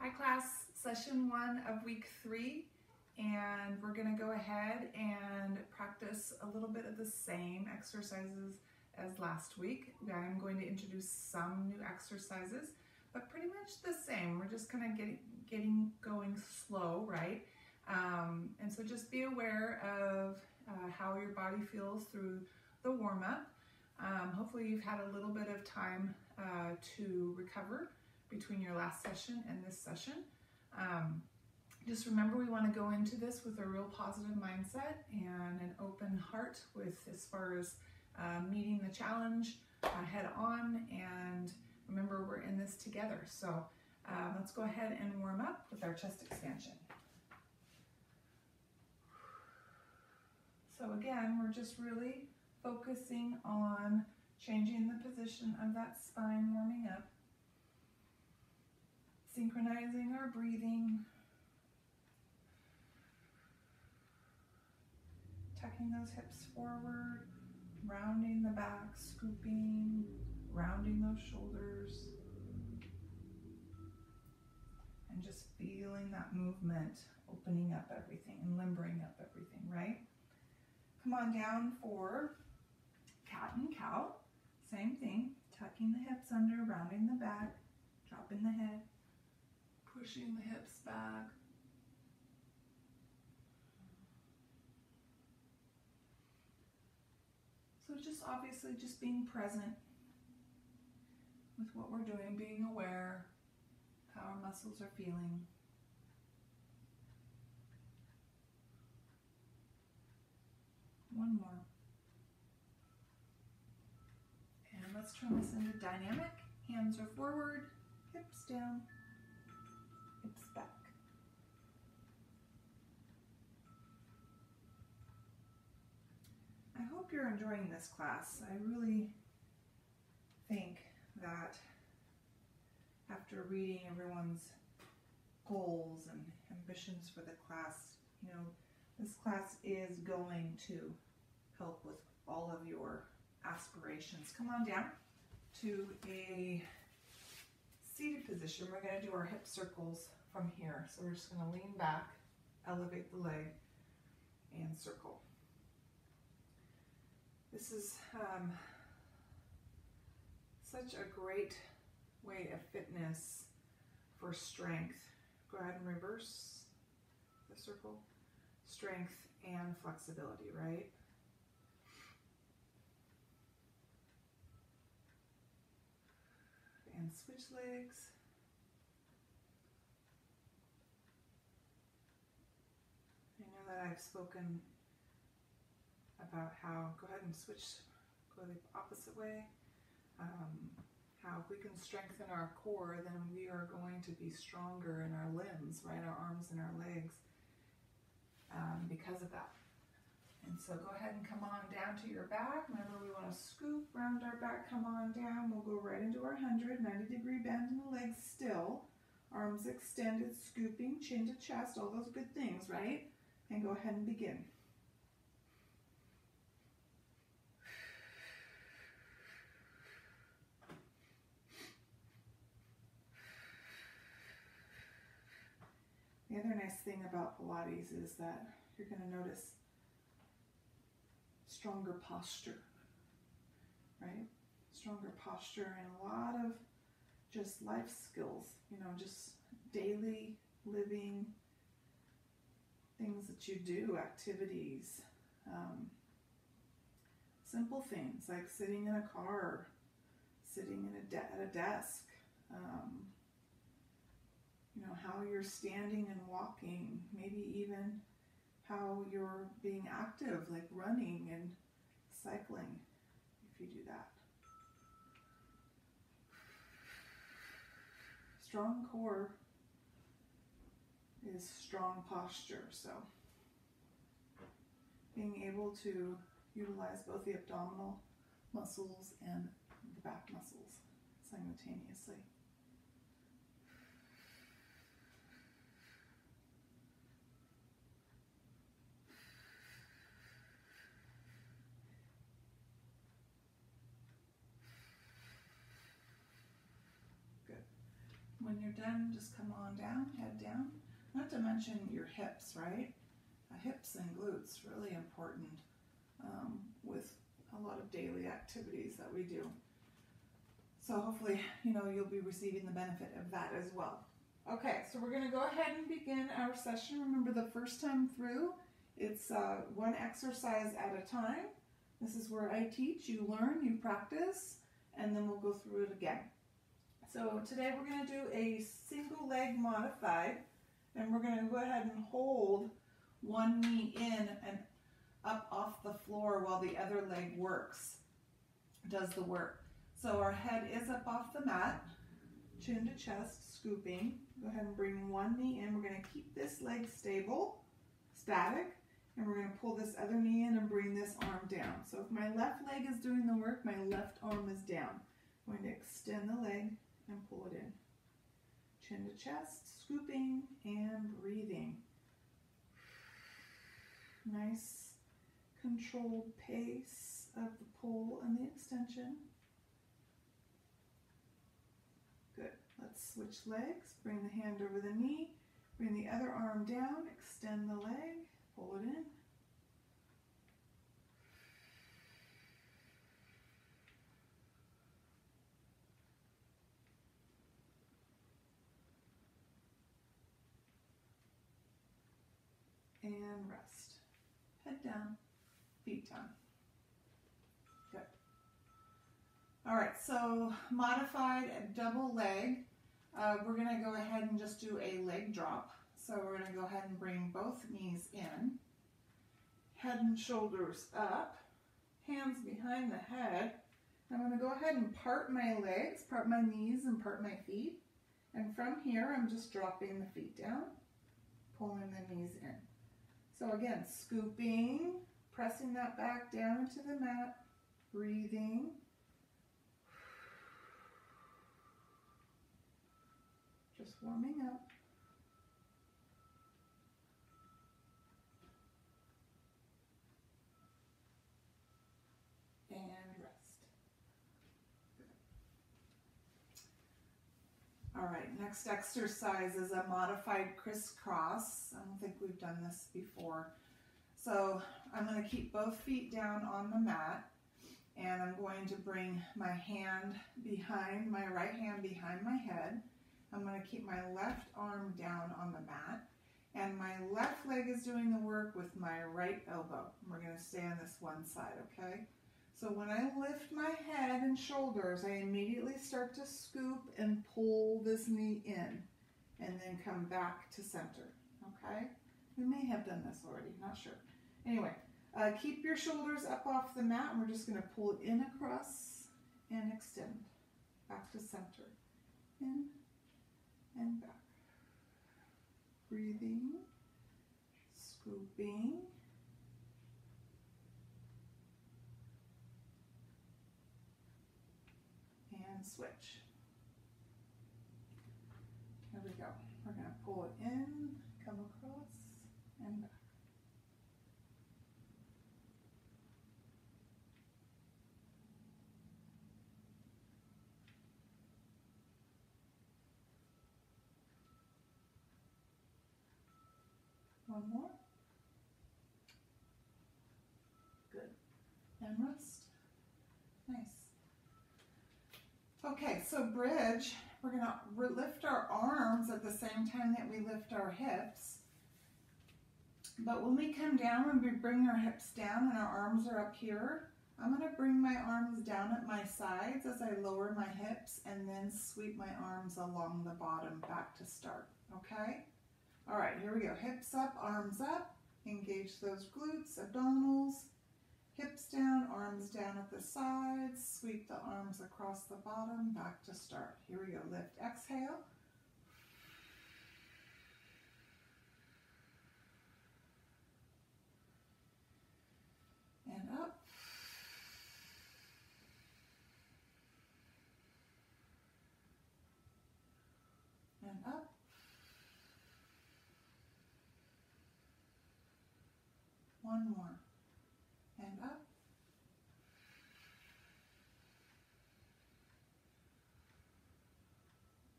Hi class, session 1 of week 3, and we're going to go ahead and practice a little bit of the same exercises as last week. I'm going to introduce some new exercises, but pretty much the same. We're just kind of getting going slow, right? And so just be aware of how your body feels through the warm-up. Hopefully you've had a little bit of time to recover between your last session and this session. Just remember, we want to go into this with a real positive mindset and an open heart with as far as meeting the challenge head on, and remember, we're in this together. So let's go ahead and warm up with our chest expansion. So again, we're just really focusing on changing the position of that spine, warming up, synchronizing our breathing, tucking those hips forward, rounding the back, scooping, rounding those shoulders, and just feeling that movement, opening up everything and limbering up everything, right? Come on down for cat and cow. Same thing, tucking the hips under, rounding the back, dropping the head, pushing the hips back. So just obviously just being present with what we're doing, being aware of how our muscles are feeling. One more. And let's turn this into dynamic. Hands are forward, hips down, hips back. I hope you're enjoying this class. I really think that after reading everyone's goals and ambitions for the class, you know, this class is going to help with all of your aspirations. Come on down to a seated position. We're going to do our hip circles from here. So we're just going to lean back, elevate the leg, and circle. This is such a great way of fitness for strength. Go ahead and reverse the circle. Strength and flexibility, right? And switch legs. I know that I've spoken about how, go ahead and switch, go the opposite way. How if we can strengthen our core, then we are going to be stronger in our limbs, right? Our arms and our legs, because of that. And so go ahead and come on down to your back. Remember, we want to scoop, round our back, come on down. We'll go right into our 90-degree bend in the legs still. Arms extended, scooping, chin to chest, all those good things, right? And go ahead and begin. The other nice thing about Pilates is that you're going to notice stronger posture, right? Stronger posture and a lot of just life skills, you know, just daily living things that you do, activities, simple things like sitting in a car, sitting in at a desk, you know, how you're standing and walking, maybe even how you're being active, like running and cycling, if you do that. Strong core is strong posture, so being able to utilize both the abdominal muscles and the back muscles simultaneously. when you're done, just come on down, head down. Not to mention your hips, right? Hips and glutes, really important with a lot of daily activities that we do. So hopefully, you'll be receiving the benefit of that as well. Okay, so we're going to go ahead and begin our session. Remember, the first time through, it's one exercise at a time. This is where I teach, you learn, you practice, and then we'll go through it again. So today we're going to do a single leg modified, and we're going to go ahead and hold one knee in and up off the floor while the other leg does the work. So our head is up off the mat, chin to chest, scooping. Go ahead and bring one knee in. We're going to keep this leg static, and we're going to pull this other knee in and bring this arm down. So if my left leg is doing the work, my left arm is down. I'm going to extend the leg and pull it in. Chin to chest, scooping and breathing. Nice controlled pace of the pull and the extension. Good. Let's switch legs. Bring the hand over the knee. Bring the other arm down. Extend the leg. Pull it in. And rest. Head down, feet down. Good. All right, so modified double leg. We're going to go ahead and just do a leg drop. So we're going to go ahead and bring both knees in. Head and shoulders up. Hands behind the head. I'm going to go ahead and part my legs, part my knees and part my feet. And from here, I'm just dropping the feet down, pulling the knees in. So again, scooping, pressing that back down into the mat, breathing. Just warming up. And rest. All right, next exercise is a modified crisscross. I don't think we've done this before. So I'm going to keep both feet down on the mat, and I'm going to bring my right hand behind my head. I'm going to keep my left arm down on the mat, and my left leg is doing the work with my right elbow. We're going to stay on this one side, okay? So when I lift my head and shoulders, I immediately start to scoop and pull this knee in, and then come back to center, okay? We may have done this already, not sure. Anyway, keep your shoulders up off the mat, and we're just going to pull it in across and extend back to center. In and back. Breathing, scooping, and switch. Here we go. We're going to pull it in, come across, and back. One more. Good. And rest. Nice. Okay, so bridge, we're going to lift our arms at the same time that we lift our hips. But when we come down, when we bring our hips down and our arms are up here, I'm going to bring my arms down at my sides as I lower my hips and then sweep my arms along the bottom back to start, okay? All right, here we go. Hips up, arms up. Engage those glutes, abdominals. Hips down, arms down at the sides. Sweep the arms across the bottom, back to start. Here we go. Lift, exhale. And up. And up. One more. And up.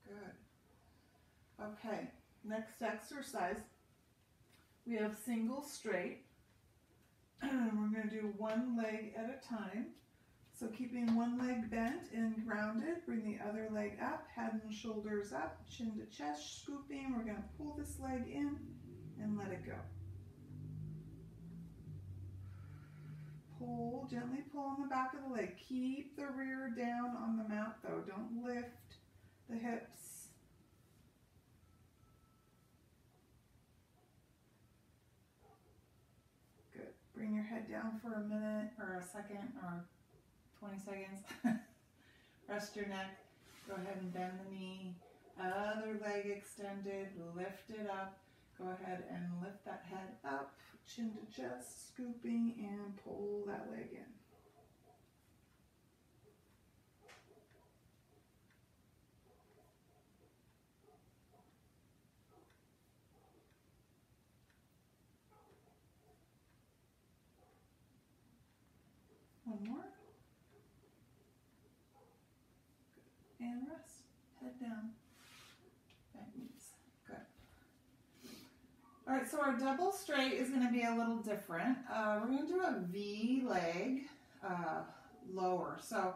Good. Okay, next exercise, we have single straight. We're going to do one leg at a time. So keeping one leg bent and grounded, bring the other leg up, head and shoulders up, chin to chest, scooping. We're going to pull this leg in and let it go. Pull, gently pull on the back of the leg. Keep the rear down on the mat though. Don't lift the hips. Good. Bring your head down for a minute or a second or 20 seconds. Rest your neck. Go ahead and bend the knee. Other leg extended. Lift it up. Go ahead and lift that head up. Chin to chest, scooping, and pull that leg in. One more. Good. And rest. Head down. Bend knees. Good. All right, so our double straight is going to be a little different. We're going to do a V leg lower. So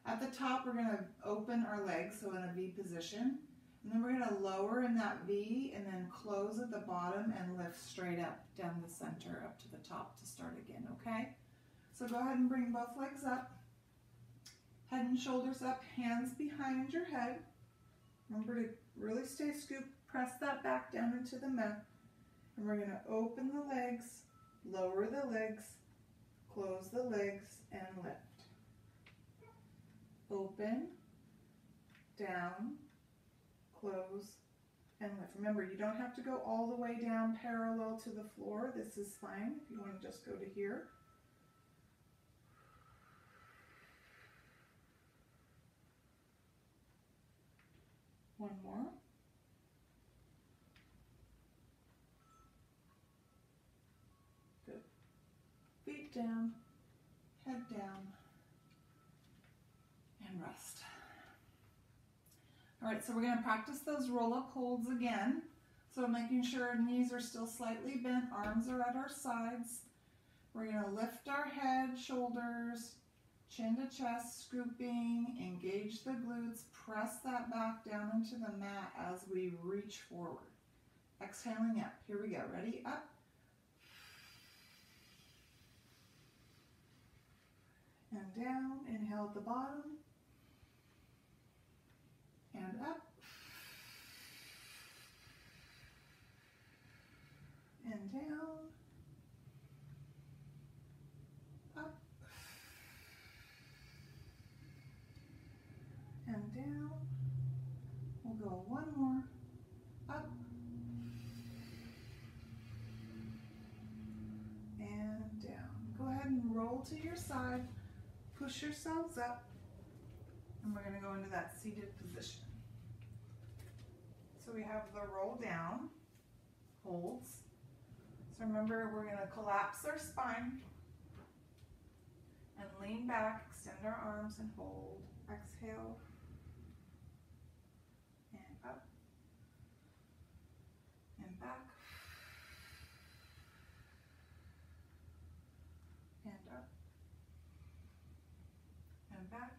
at the top, we're going to open our legs, so in a V position. And then we're going to lower in that V and then close at the bottom and lift straight up down the center up to the top to start again, okay? So go ahead and bring both legs up. Head and shoulders up, hands behind your head. Remember to really stay scooped. Press that back down into the mat. And we're going to open the legs, lower the legs, close the legs, and lift. Open, down, close, and lift. Remember, you don't have to go all the way down parallel to the floor. This is fine if you want to just go to here. One more. Good. Feet down, head down, and rest. All right, so we're going to practice those roll-up holds again. So making sure our knees are still slightly bent, arms are at our sides. We're going to lift our head, shoulders, chin to chest, scooping, engage the glutes, press that back down into the mat as we reach forward. Exhaling up. Here we go. Ready? Up. And down. Inhale at the bottom. And up. And down. Up. And down. We'll go one more. Up. And down. Go ahead and roll to your side. Push yourselves up. And we're going to go into that seated position. So we have the roll down, holds. So remember, we're going to collapse our spine and lean back, extend our arms and hold. Exhale and up and back and up and back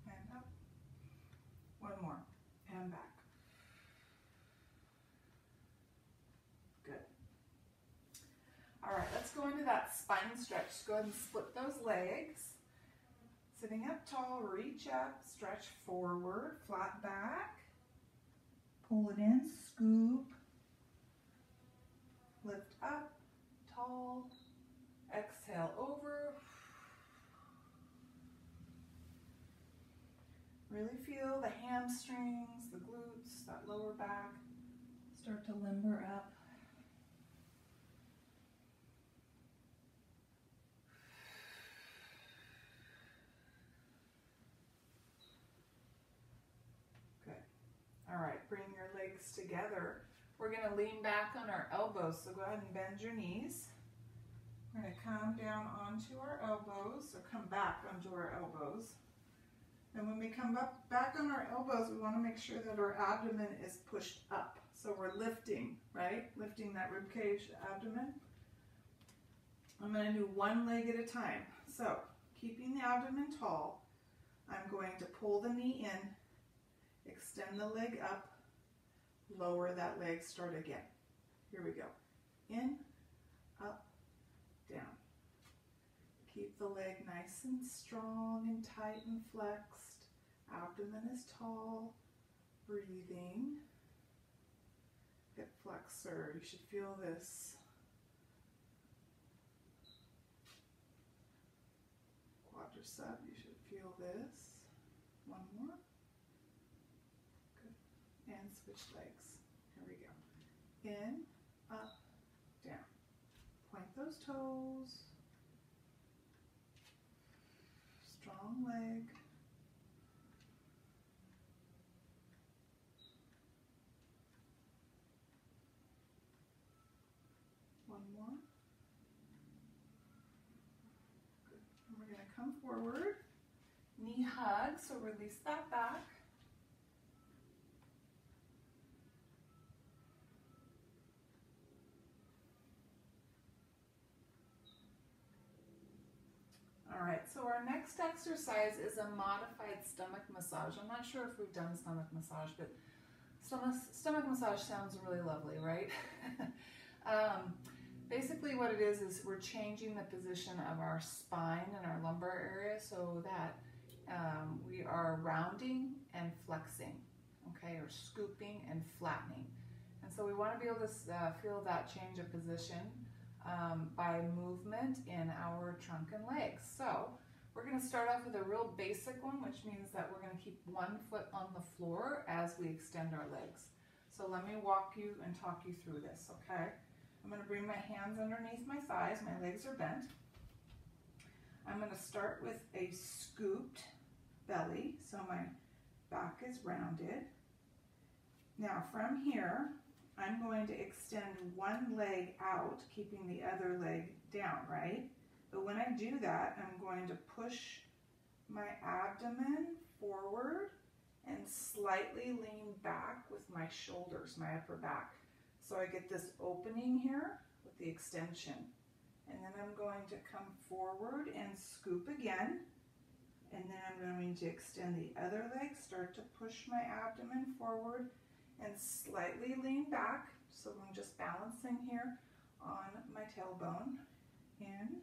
and up. One more and back. Good. All right, let's go into that spine stretch. Go ahead and split those legs. Sitting up tall, reach up, stretch forward, flat back. Pull it in, scoop. Lift up, tall. Exhale over. Really feel the hamstrings, the glutes, that lower back start to limber up. Good. All right, bring your legs together. We're going to lean back on our elbows, so go ahead and bend your knees. We're going to come down onto our elbows, or come back onto our elbows. And when we come up back on our elbows, we want to make sure that our abdomen is pushed up. So we're lifting, right? Lifting that rib cage, abdomen. I'm going to do one leg at a time. So keeping the abdomen tall, I'm going to pull the knee in, extend the leg up, lower that leg, start again. Here we go. In, up, down. Keep the leg nice and strong and tight and flexed. Abdomen is tall. Breathing. Hip flexor. You should feel this. Quadricep. You should feel this. One more. Good. And switch legs. Here we go. In, up, down. Point those toes. Strong leg. One more. Good. And we're going to come forward. Knee hug, so release that back. All right, so our next exercise is a modified stomach massage. I'm not sure if we've done stomach massage, but stomach massage sounds really lovely, right? Basically what it is we're changing the position of our spine and our lumbar area so that we are rounding and flexing, okay, or scooping and flattening. And so we want to be able to feel that change of position by movement in our trunk and legs. So we're going to start off with a real basic one, which means that we're going to keep one foot on the floor as we extend our legs. So let me walk you and talk you through this, okay? I'm going to bring my hands underneath my thighs. My legs are bent. I'm going to start with a scooped belly, so my back is rounded. Now from here, I'm going to extend one leg out, keeping the other leg down, right? But when I do that, I'm going to push my abdomen forward and slightly lean back with my shoulders, my upper back. So I get this opening here with the extension. And then I'm going to come forward and scoop again. And then I'm going to extend the other leg, start to push my abdomen forward and slightly lean back. So I'm just balancing here on my tailbone. In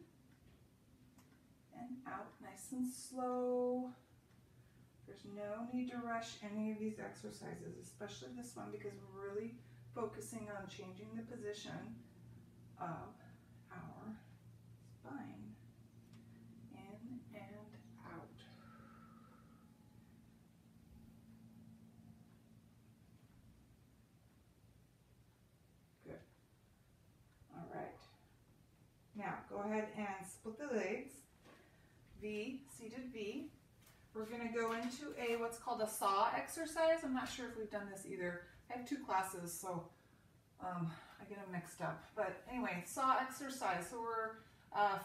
and out, nice and slow. There's no need to rush any of these exercises, especially this one, because we're really focusing on changing the position of our spine. In and out. Good. All right. Now go ahead and split the legs. V, seated V. We're going to go into what's called a saw exercise. I'm not sure if we've done this either. I have two classes, so I get them mixed up. But anyway, saw exercise. So we're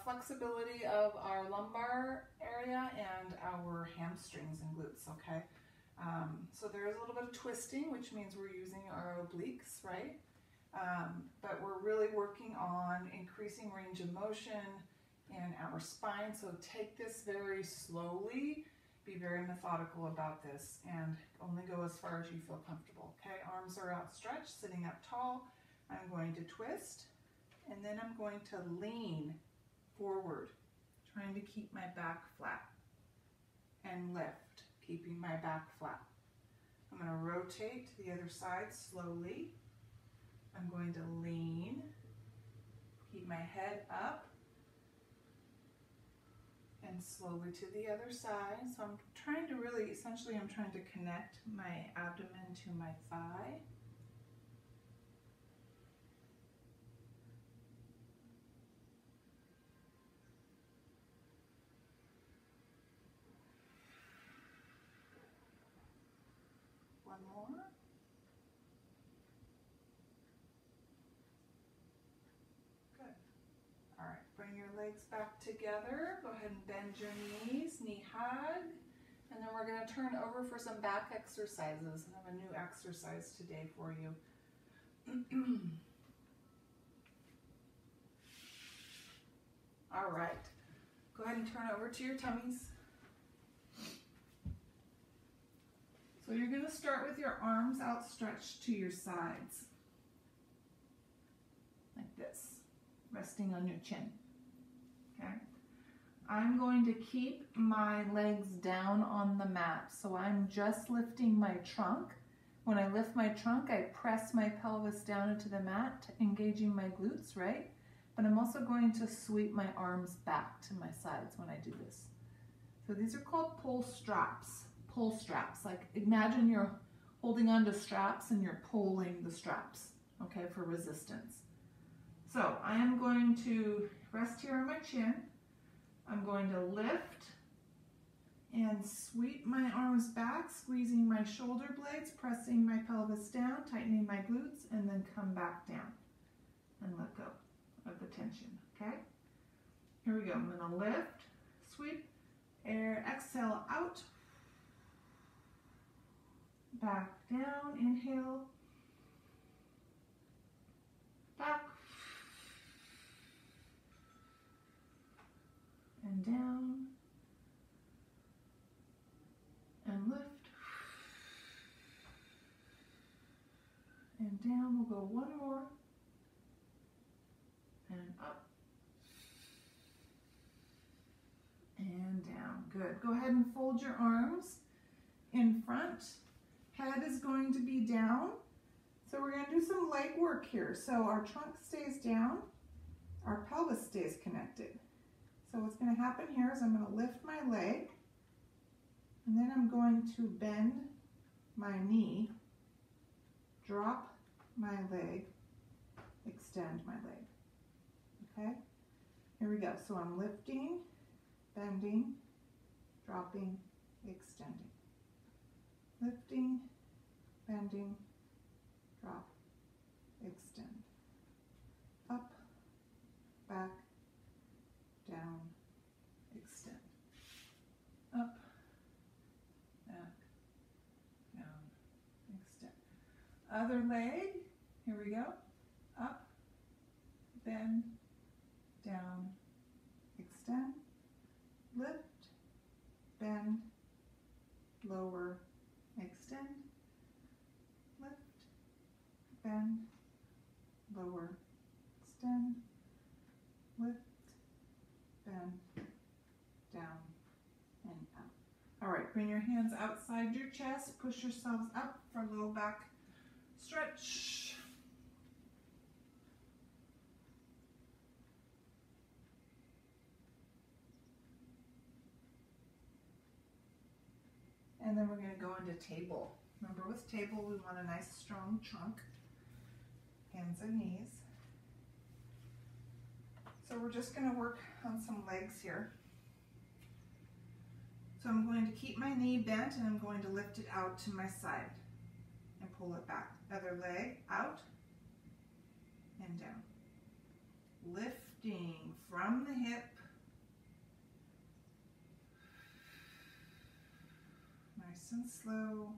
flexibility of our lumbar area and our hamstrings and glutes, okay? So there's a little bit of twisting, which means we're using our obliques, right? But we're really working on increasing range of motion in our spine. So take this very slowly. Be very methodical about this and only go as far as you feel comfortable, okay? Arms are outstretched, sitting up tall. I'm going to twist, and then I'm going to lean forward, trying to keep my back flat, and lift, keeping my back flat. I'm going to rotate to the other side slowly. I'm going to lean, keep my head up, and slowly to the other side. So I'm trying to really, essentially I'm trying to connect my abdomen to my thigh. One more. Good. All right, bring your legs back together. Go ahead and bend your knees, knee hug. And then we're going to turn over for some back exercises. I have a new exercise today for you. All right, go ahead and turn over to your tummies. So you're going to start with your arms outstretched to your sides, like this, resting on your chin, okay? I'm going to keep my legs down on the mat, so I'm just lifting my trunk. When I lift my trunk, I press my pelvis down into the mat, engaging my glutes, right? But I'm also going to sweep my arms back to my sides when I do this. So these are called pull straps. Pull straps, like imagine you're holding on to straps and you're pulling the straps, okay, for resistance. So I am going to rest here on my chin. I'm going to lift and sweep my arms back, squeezing my shoulder blades, pressing my pelvis down, tightening my glutes, and then come back down and let go of the tension, okay? Here we go. I'm going to lift, sweep, air, exhale out, back down, inhale, back, and down, and lift, and down. We'll go one more, and up, and down. Good. Go ahead and fold your arms in front. Head is going to be down. So we're going to do some leg work here. So our trunk stays down, our pelvis stays connected. So what's going to happen here is I'm going to lift my leg, and then I'm going to bend my knee, drop my leg, extend my leg. Okay? Here we go. So I'm lifting, bending, dropping, extending. Lifting, bending, drop, extend. Up, back, down, extend. Up, back, down, extend. Other leg, here we go. Up, bend, down, extend. Lift, bend, lower, extend, lift, bend, lower, extend, lift, bend, down, and up. All right, bring your hands outside your chest, push yourselves up for a little back stretch. And then we're going to go into table. Remember, with table, we want a nice strong trunk, hands and knees. So we're just going to work on some legs here. So I'm going to keep my knee bent, and I'm going to lift it out to my side and pull it back. Other leg out and down. Lifting from the hip. Nice and slow.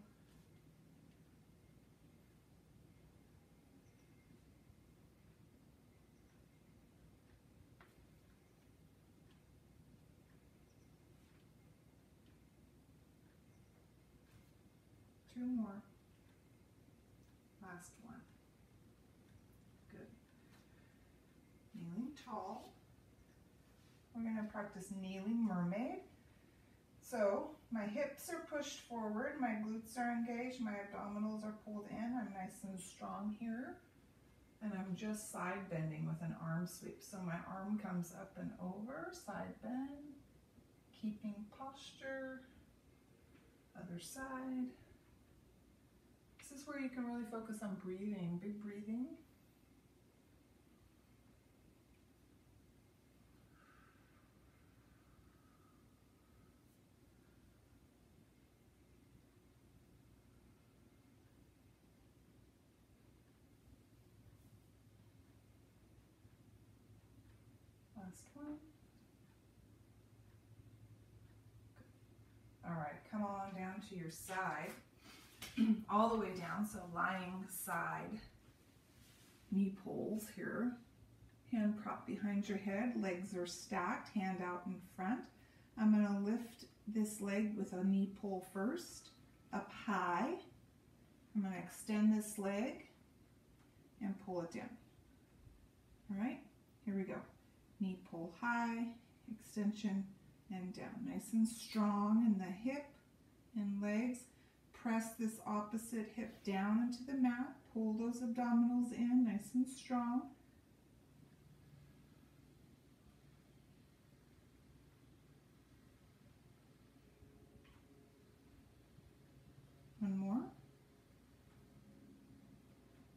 Two more. Last one. Good. Kneeling tall. We're going to practice kneeling mermaid. So my hips are pushed forward, my glutes are engaged, my abdominals are pulled in. I'm nice and strong here. And I'm just side bending with an arm sweep. So my arm comes up and over, side bend, keeping posture. Other side. This is where you can really focus on breathing, big breathing. Last one. Good. All right, come on down to your side, all the way down, so lying side knee poles here. Hand prop behind your head, legs are stacked, hand out in front. I'm going to lift this leg with a knee pull first, up high. I'm going to extend this leg and pull it down. All right, here we go. Knee pull high, extension, and down. Nice and strong in the hip and legs. Press this opposite hip down into the mat. Pull those abdominals in, nice and strong. One more.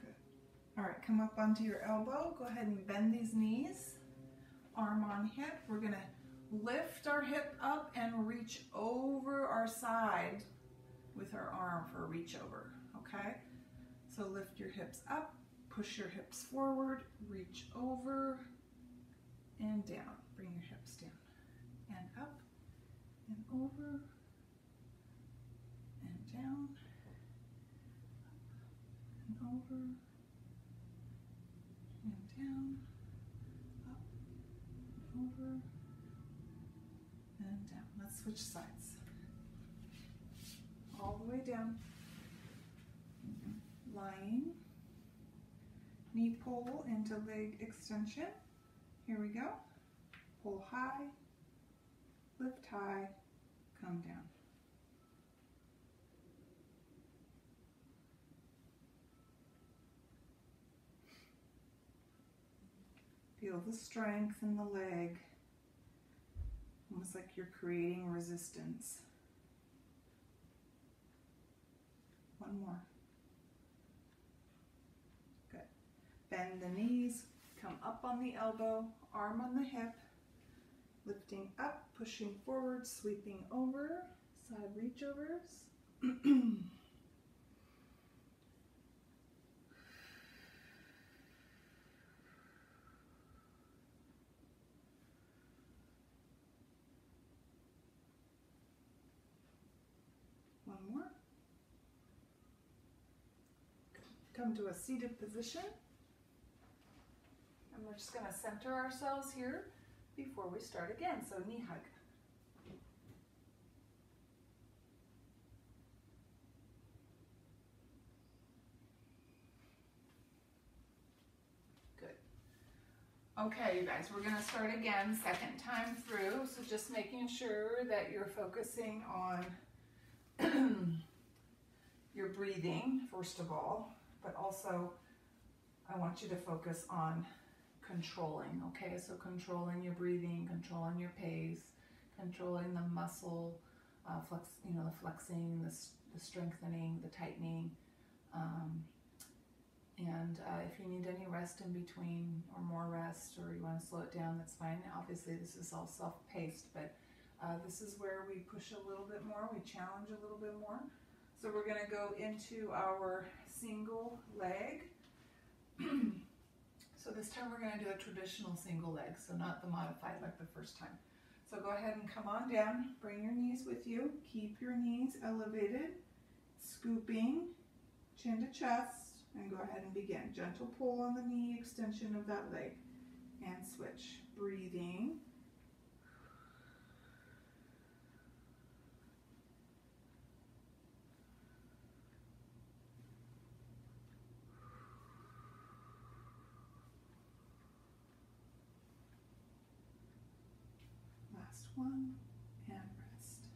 Good. All right, come up onto your elbow. Go ahead and bend these knees. Arm on hip. We're going to lift our hip up and reach over our side with our arm for a reach over, okay? So lift your hips up, push your hips forward, reach over and down. Bring your hips down and up and over and down, up and over and down, up and over and down. Let's switch sides. All the way down. Lying. Knee pull into leg extension. Here we go. Pull high, lift high, come down. Feel the strength in the leg, almost like you're creating resistance. One more. Good. Bend the knees, come up on the elbow, arm on the hip, lifting up, pushing forward, sweeping over, side reach overs. One more. Come to a seated position. And we're just going to center ourselves here before we start again. So knee hug. Good. Okay, you guys, we're going to start again, second time through. So just making sure that you're focusing on your breathing, first of all, but also I want you to focus on controlling, okay? So controlling your breathing, controlling your pace, controlling the muscle, the flexing, the strengthening, the tightening. If you need any rest in between or more rest, or you want to slow it down, that's fine. Obviously, this is all self-paced, but this is where we push a little bit more, we challenge a little bit more. So we're going to go into our single leg. So this time we're going to do a traditional single leg, so not the modified like the first time. So go ahead and come on down, bring your knees with you, keep your knees elevated, scooping, chin to chest, and go ahead and begin. Gentle pull on the knee extension of that leg, and switch. Breathing. Last one, and rest.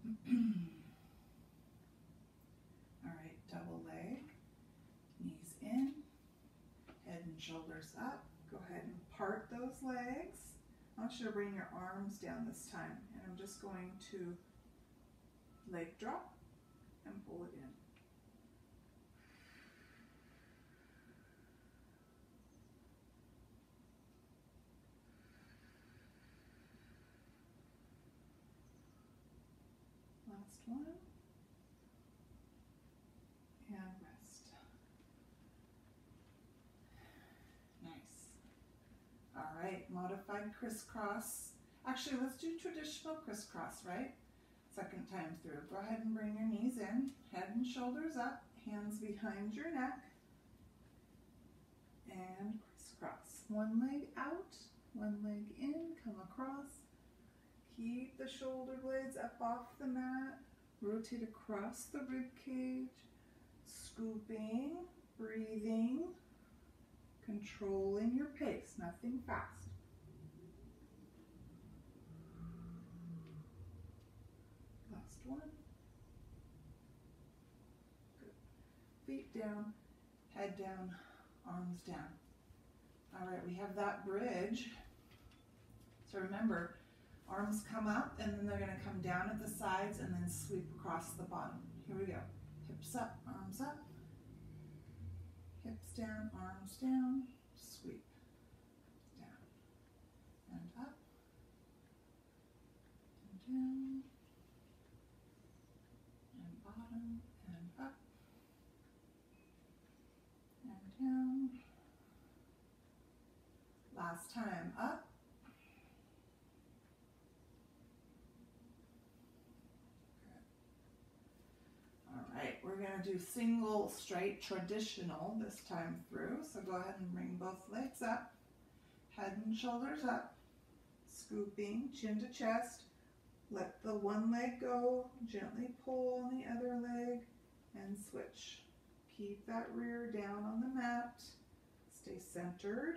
Good. All right, double leg, knees in, head and shoulders up. Go ahead and part those legs. I want you to bring your arms down this time, and I'm just going to leg drop and pull it in. Last one, and rest. Nice. All right, modified crisscross. Actually, let's do traditional crisscross, right? Second time through. Go ahead and bring your knees in, head and shoulders up, hands behind your neck, and crisscross. One leg out, one leg in, come across. Keep the shoulder blades up off the mat. Rotate across the rib cage, scooping, breathing, controlling your pace, nothing fast. Last one. Good. Feet down, head down, arms down. All right, we have that bridge. So remember, arms come up and then they're going to come down at the sides and then sweep across the bottom. Here we go. Hips up, arms up. Hips down, arms down. Sweep. Down. And up. And down. And bottom. And up. And down. Last time. Up. We're going to do single straight traditional this time through. So go ahead and bring both legs up, head and shoulders up, scooping, chin to chest. Let the one leg go, gently pull on the other leg and switch. Keep that rear down on the mat. Stay centered.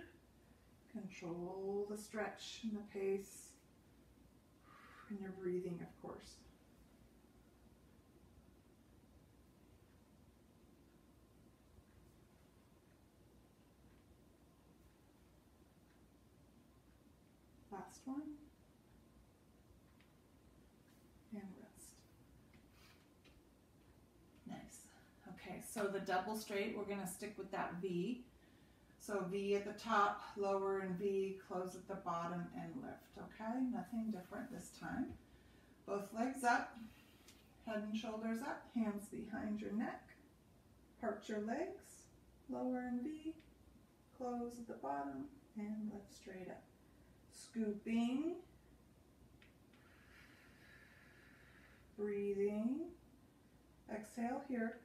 Control the stretch and the pace and your breathing, of course. Last one, and rest. Nice. Okay, so the double straight, we're going to stick with that V. So V at the top, lower, and V, close at the bottom and lift, okay? Nothing different this time. Both legs up, head and shoulders up, hands behind your neck. Part your legs, lower and V, close at the bottom and lift straight up. Scooping, breathing, exhale here,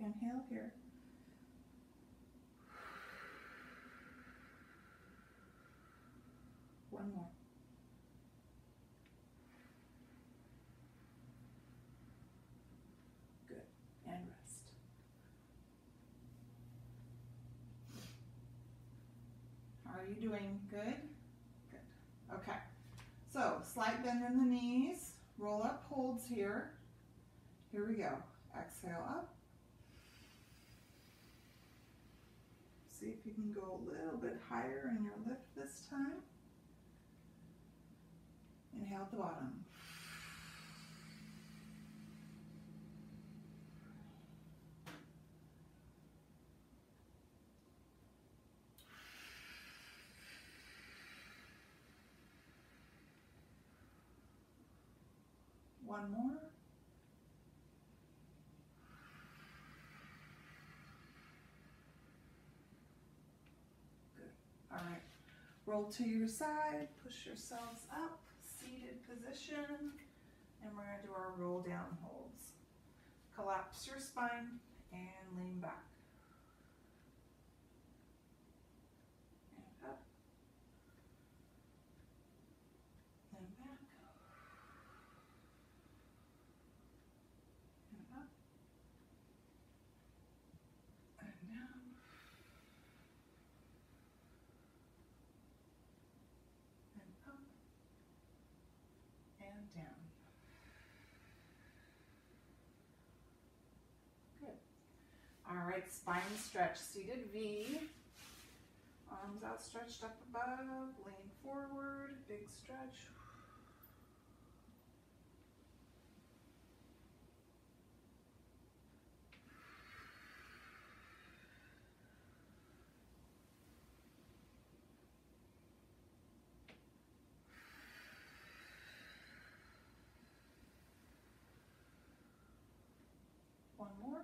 inhale here, one more, good, and rest. How are you doing? Good? Good. Okay. So, slight bend in the knees. Roll up holds here. Here we go. Exhale up. See if you can go a little bit higher in your lift this time. Inhale at the bottom. One more. Good. All right. Roll to your side, push yourselves up, seated position, and we're going to do our roll down holds. Collapse your spine and lean back. And up. And back. And up. And down. And up. And down. Good. All right, spine stretch, seated V. Arms outstretched up above, lean forward, big stretch. One more.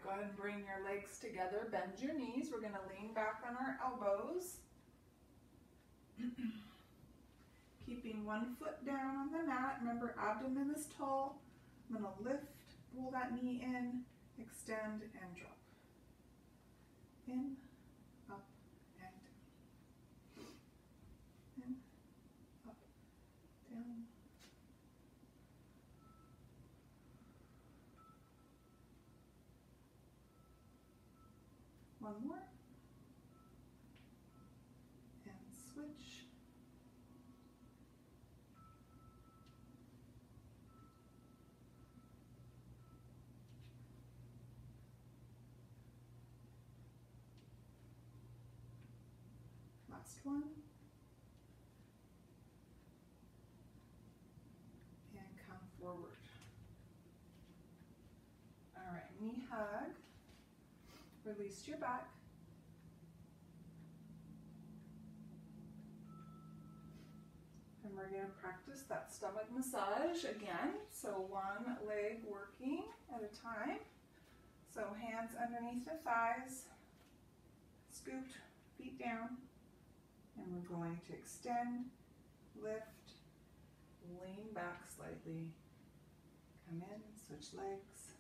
Go ahead and bring your legs together, bend your knees. We're gonna lean back on our elbows. Keeping one foot down on the mat. Remember, abdomen is tall. I'm gonna lift, pull that knee in, extend, and drop. In, up, and down. In, up, down. One more. And switch. Last one. And come forward. All right, knee hug. Release your back. And we're going to practice that stomach massage again. So one leg working at a time. So hands underneath the thighs, scooped, feet down. And we're going to extend, lift, lean back slightly. Come in, switch legs.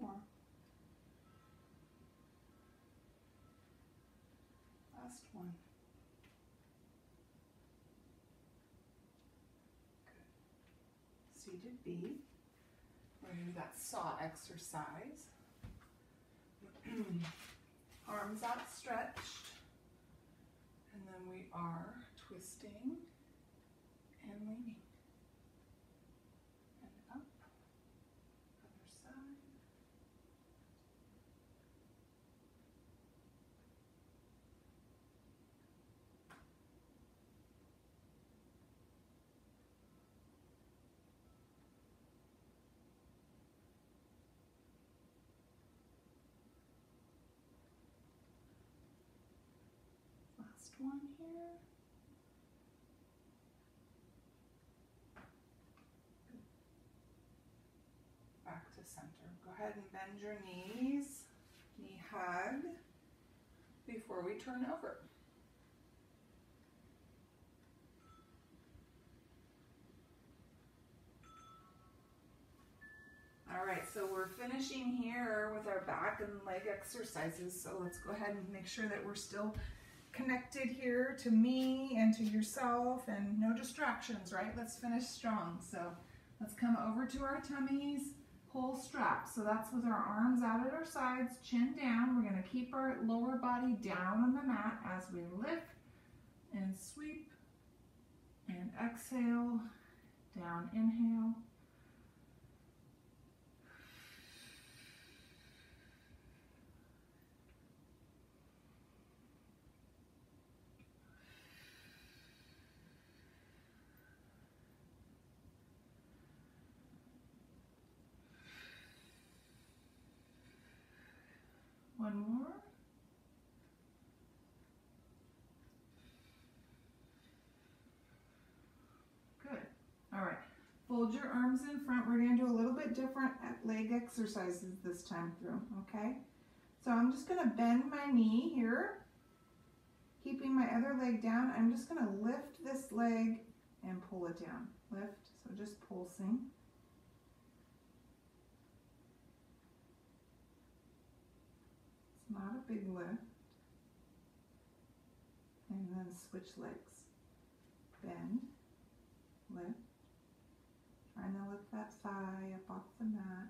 More. Last one. Good. Seated B. We're going to do that saw exercise. Arms outstretched. And then we are twisting and leaning. And up. Other side. Last one here. Good. Back to center. Go ahead and bend your knees. Knee hug before we turn over. All right, so we're finishing here with our back and leg exercises. So let's go ahead and make sure that we're still connected here to me and to yourself and no distractions, right? Let's finish strong. So let's come over to our tummies, pull straps. So that's with our arms out at our sides, chin down. We're gonna keep our lower body down on the mat as we lift and sweep and exhale, down, inhale. One more. Good. All right. Fold your arms in front. We're going to do a little bit different leg exercises this time through, okay? So I'm just going to bend my knee here, keeping my other leg down. I'm just going to lift this leg and pull it down. Lift, so just pulsing. Not a big lift. And then switch legs. Bend, lift. Trying to lift that thigh up off the mat.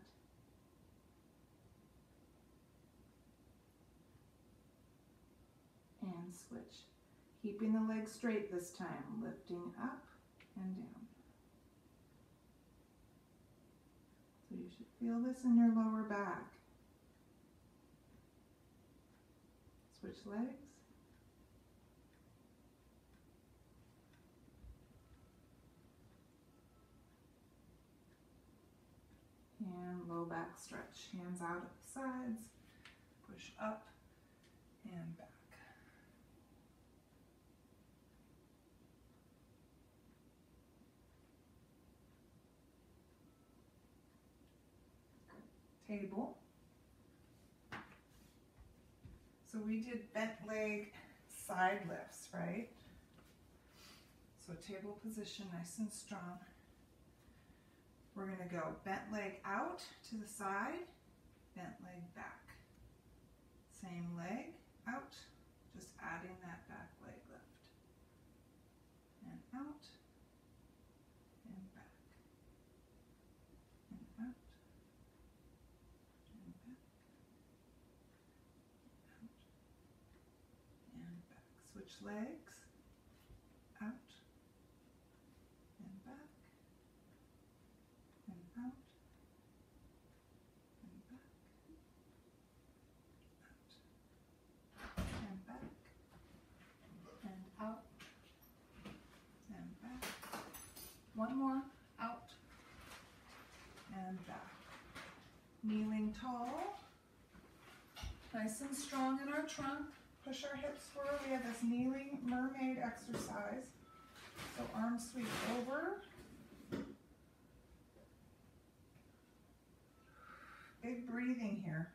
And switch. Keeping the leg straight this time. Lifting up and down. So you should feel this in your lower back. Switch legs. And low back stretch. Hands out at the sides, push up and back. Table. So we did bent leg side lifts, right? So table position, nice and strong. We're going to go bent leg out to the side, bent leg back. Same leg out, just adding that back leg lift. And out, and back, and out. Switch legs, out, and back, and out, and back, out, and back, and out, and back. One more, out, and back. Kneeling tall, nice and strong in our trunk. Push our hips forward. We have this kneeling mermaid exercise. So arms sweep over. Big breathing here.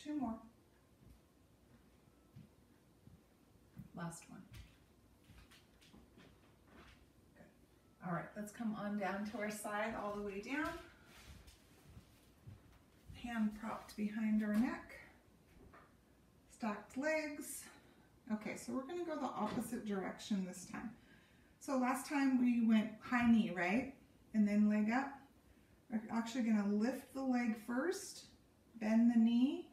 Two more. Last one. Good. All right, let's come on down to our side all the way down. Hand propped behind our neck. Stacked legs. Okay, so we're going to go the opposite direction this time. So last time we went high knee, right? And then leg up. We're actually going to lift the leg first, bend the knee,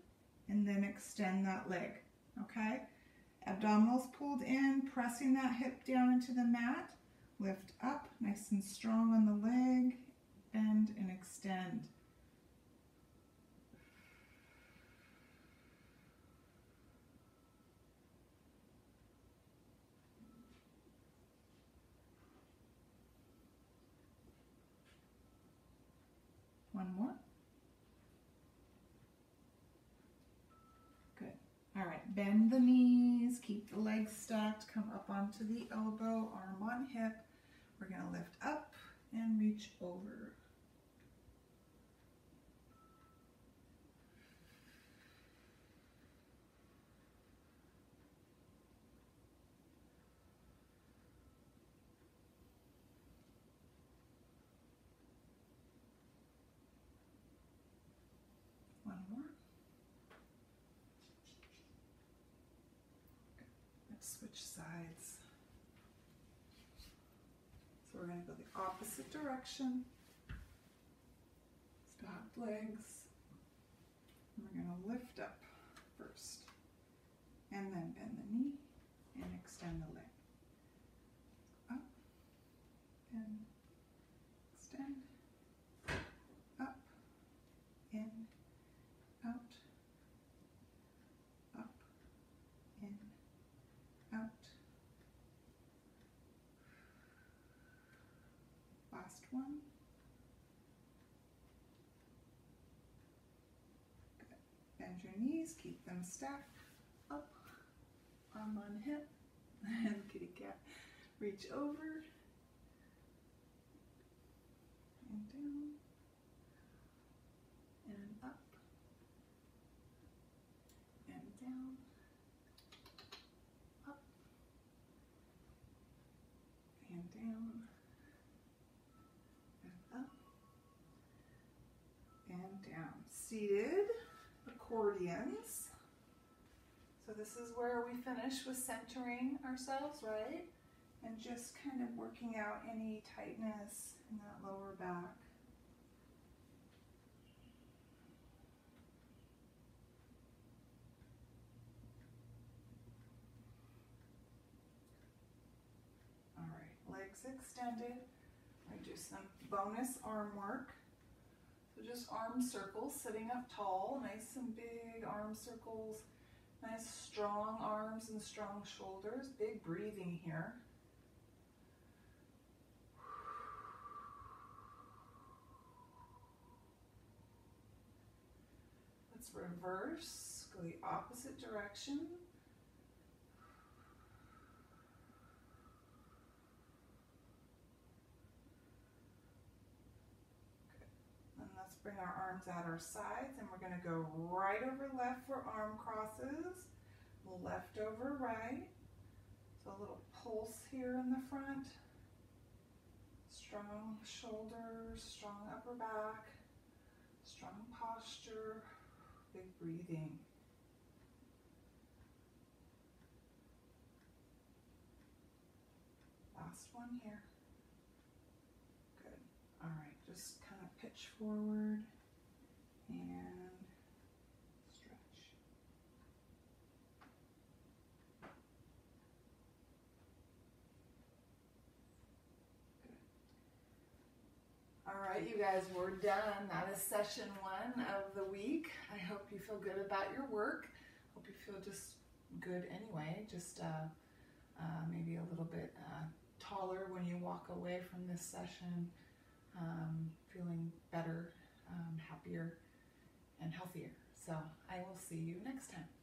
and then extend that leg. Okay? Abdominals pulled in, pressing that hip down into the mat. Lift up, nice and strong on the leg, bend and extend. One more. Good. All right, bend the knees, keep the legs stacked, come up onto the elbow, arm on hip. We're going to lift up and reach over. One more. Let's switch sides. So we're going to go the opposite direction. Stacked legs. And we're going to lift up first. And then bend the knee and extend the leg. Up and extend. Up, in, out, up, in, out. Last one. Good. Bend your knees, keep them stacked. Up, arm on hip, and kitty cat. Reach over, and down, and up, and down, up, and down, and up, and down. Seated accordions. So this is where we finish with centering ourselves, right? And just kind of working out any tightness in that lower back. All right, legs extended. I do some bonus arm work. So just arm circles, sitting up tall, nice and big arm circles, nice strong arms and strong shoulders, big breathing here. Let's reverse, go the opposite direction. Bring our arms at our sides, and we're going to go right over left for arm crosses, left over right. So a little pulse here in the front. Strong shoulders, strong upper back, strong posture, big breathing. Last one here. Good. All right, just kind of pitch forward and stretch. Good. All right, you guys, we're done. That is session 1 of the week. I hope you feel good about your work. Hope you feel just good anyway, just maybe a little bit taller when you walk away from this session, feeling better, happier, and healthier. So I will see you next time.